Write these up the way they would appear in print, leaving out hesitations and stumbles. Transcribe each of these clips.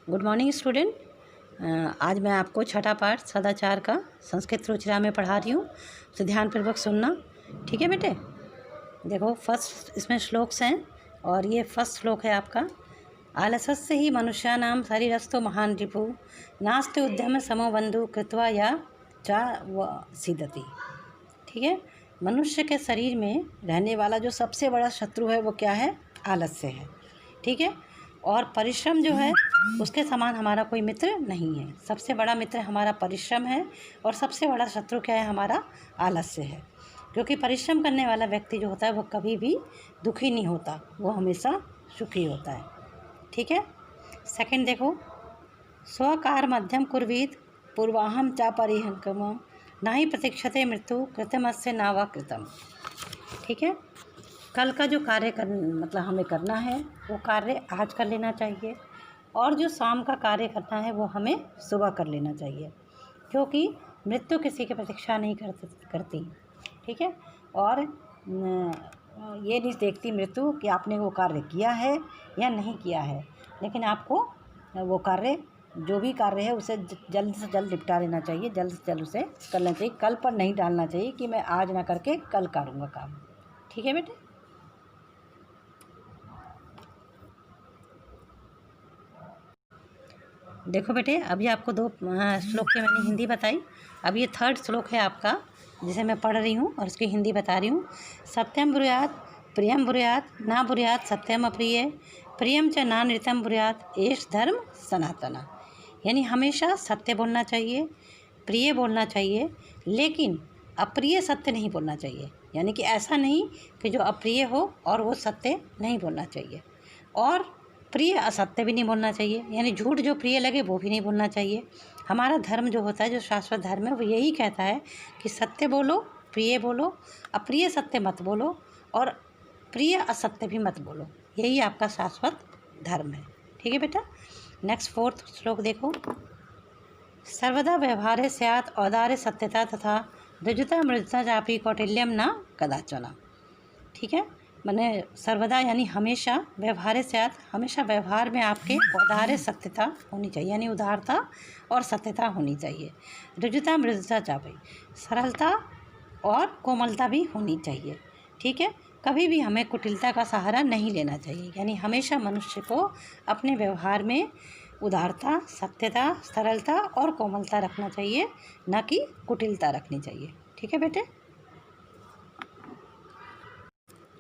Good morning student. आज मैं आपको छठा पाठ सदाचार का संस्कृत रुचिरा में पढ़ा रही हूँ, तो ध्यानपूर्वक सुनना। ठीक है बेटे। देखो फर्स्ट इसमें श्लोक्स हैं और ये फर्स्ट श्लोक है आपका। आलसस्य ही मनुष्यानां शरीरस्थो महान रिपु नास्ति उद्यम समो बंधु कृत्वा या चा व सिद्धति। ठीक है। मनुष्य के शरीर में रहने वाला जो सबसे बड़ा शत्रु है वो क्या है? आलस्य है। ठीक है। और परिश्रम जो है उसके समान हमारा कोई मित्र नहीं है। सबसे बड़ा मित्र हमारा परिश्रम है और सबसे बड़ा शत्रु क्या है? हमारा आलस्य है। क्योंकि परिश्रम करने वाला व्यक्ति जो होता है वो कभी भी दुखी नहीं होता, वो हमेशा सुखी होता है। ठीक है। सेकंड देखो, स्वकार मध्यम कुर्वीत पूर्वाहम चा परिहंकम ना ही प्रतीक्षते मृत्यु कृतमस्य ना वा कृतम। ठीक है। कल का जो कार्य मतलब हमें करना है वो कार्य आज कर लेना चाहिए, और जो शाम का कार्य करना है वो हमें सुबह कर लेना चाहिए, क्योंकि मृत्यु किसी की प्रतीक्षा नहीं करती। ठीक है। और ये नहीं देखती मृत्यु कि आपने वो कार्य किया है या नहीं किया है, लेकिन आपको वो कार्य जो भी कार्य है उसे जल्द से जल्द निपटा लेना चाहिए, जल्द से जल्द उसे कर लेना चाहिए। कल पर नहीं डालना चाहिए कि मैं आज ना करके कल करूँगा काम। ठीक है बेटे। देखो बेटे, अभी आपको दो श्लोक की मैंने हिंदी बताई। अब ये थर्ड श्लोक है आपका जिसे मैं पढ़ रही हूँ और उसकी हिंदी बता रही हूँ। सत्यम ब्रूयात प्रियम ब्रूयात ना ब्रूयात सत्यम अप्रिय प्रियम च ना नृतम ब्रूयात एष धर्म सनातना। यानी हमेशा सत्य बोलना चाहिए, प्रिय बोलना चाहिए, लेकिन अप्रिय सत्य नहीं बोलना चाहिए। यानी कि ऐसा नहीं कि जो अप्रिय हो और वो सत्य नहीं बोलना चाहिए, और प्रिय असत्य भी नहीं बोलना चाहिए। यानी झूठ जो प्रिय लगे वो भी नहीं बोलना चाहिए। हमारा धर्म जो होता है, जो शाश्वत धर्म है, वो यही कहता है कि सत्य बोलो, प्रिय बोलो, अप्रिय सत्य मत बोलो, और प्रिय असत्य भी मत बोलो। यही आपका शाश्वत धर्म है। ठीक है बेटा। नेक्स्ट फोर्थ श्लोक देखो। सर्वदा व्यवहारे स्यात् औदार्य सत्यता तथा ऋजुता मृदुता चापि कौटिल्यम न कदाचन। ठीक है। मैंने सर्वदा यानी हमेशा, व्यवहार से हमेशा व्यवहार में आपके औदार्य सत्यता होनी चाहिए, यानी उदारता और सत्यता होनी चाहिए। ऋजुता मृदुता चापी, सरलता और कोमलता भी होनी चाहिए। ठीक है। कभी भी हमें कुटिलता का सहारा नहीं लेना चाहिए। यानी हमेशा मनुष्य को अपने व्यवहार में उदारता, सत्यता, सरलता और कोमलता रखना चाहिए, न कि कुटिलता रखनी चाहिए। ठीक है बेटे।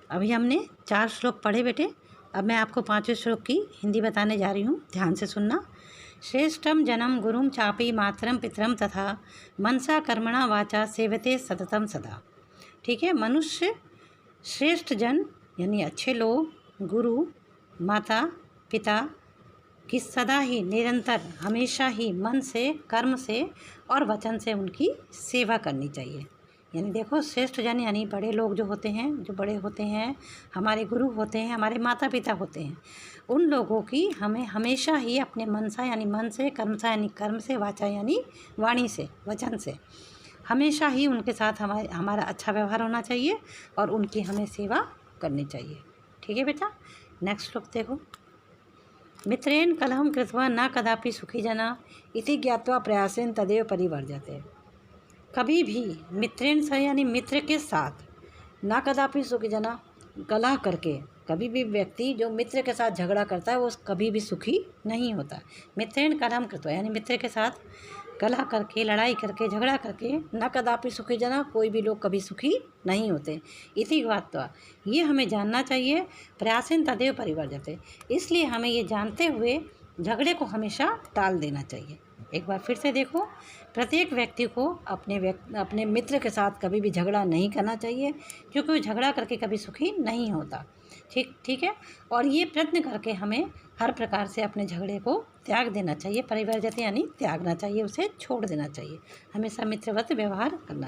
अभी हमने 4 श्लोक पढ़े बेटे। अब मैं आपको 5वें श्लोक की हिंदी बताने जा रही हूँ, ध्यान से सुनना। श्रेष्ठम जनम गुरुम चापी मातरम पितरम तथा मनसा कर्मणा वाचा सेवते सततम सदा। ठीक है। मनुष्य श्रेष्ठ जन यानी अच्छे लोग, गुरु, माता, पिता की सदा ही, निरंतर, हमेशा ही मन से, कर्म से और वचन से उनकी सेवा करनी चाहिए। यानी देखो, श्रेष्ठ जन यानी बड़े लोग जो होते हैं, जो बड़े होते हैं, हमारे गुरु होते हैं, हमारे माता पिता होते हैं, उन लोगों की हमें हमेशा ही अपने मनसा यानी मन से, कर्मसा यानी कर्म से, वाचा यानी वाणी से, वचन से, हमेशा ही उनके साथ हमारा अच्छा व्यवहार होना चाहिए और उनकी हमें सेवा करनी चाहिए। ठीक है बेटा। नेक्स्ट श्लोक देखो। मित्रेण कलहम कृत्वा न कदापि सुखी जना इति ज्ञात्वा प्रयासेन तदेव परिवर्जते। कभी भी मित्रेण से यानी मित्र के साथ, ना कदापि सुखी जना, कलह करके, कभी भी व्यक्ति जो मित्र के साथ झगड़ा करता है वो कभी भी सुखी नहीं होता। मित्रेण कलहम कृत्वा यानी मित्र के साथ कलह करके, लड़ाई करके, झगड़ा करके, न कदापि सुखी जना, कोई भी लोग कभी सुखी नहीं होते। इति ज्ञात्वा, ये हमें जानना चाहिए, प्रयासेन तदेव परिवर्जते, इसलिए हमें ये जानते हुए झगड़े को हमेशा टाल देना चाहिए। एक बार फिर से देखो, प्रत्येक व्यक्ति को अपने मित्र के साथ कभी भी झगड़ा नहीं करना चाहिए, क्योंकि वो झगड़ा करके कभी सुखी नहीं होता। ठीक है। और ये प्रयत्न करके हमें हर प्रकार से अपने झगड़े को त्याग देना चाहिए, परिवर्जते यानी त्यागना चाहिए, उसे छोड़ देना चाहिए, हमेशा मित्रवत व्यवहार करना।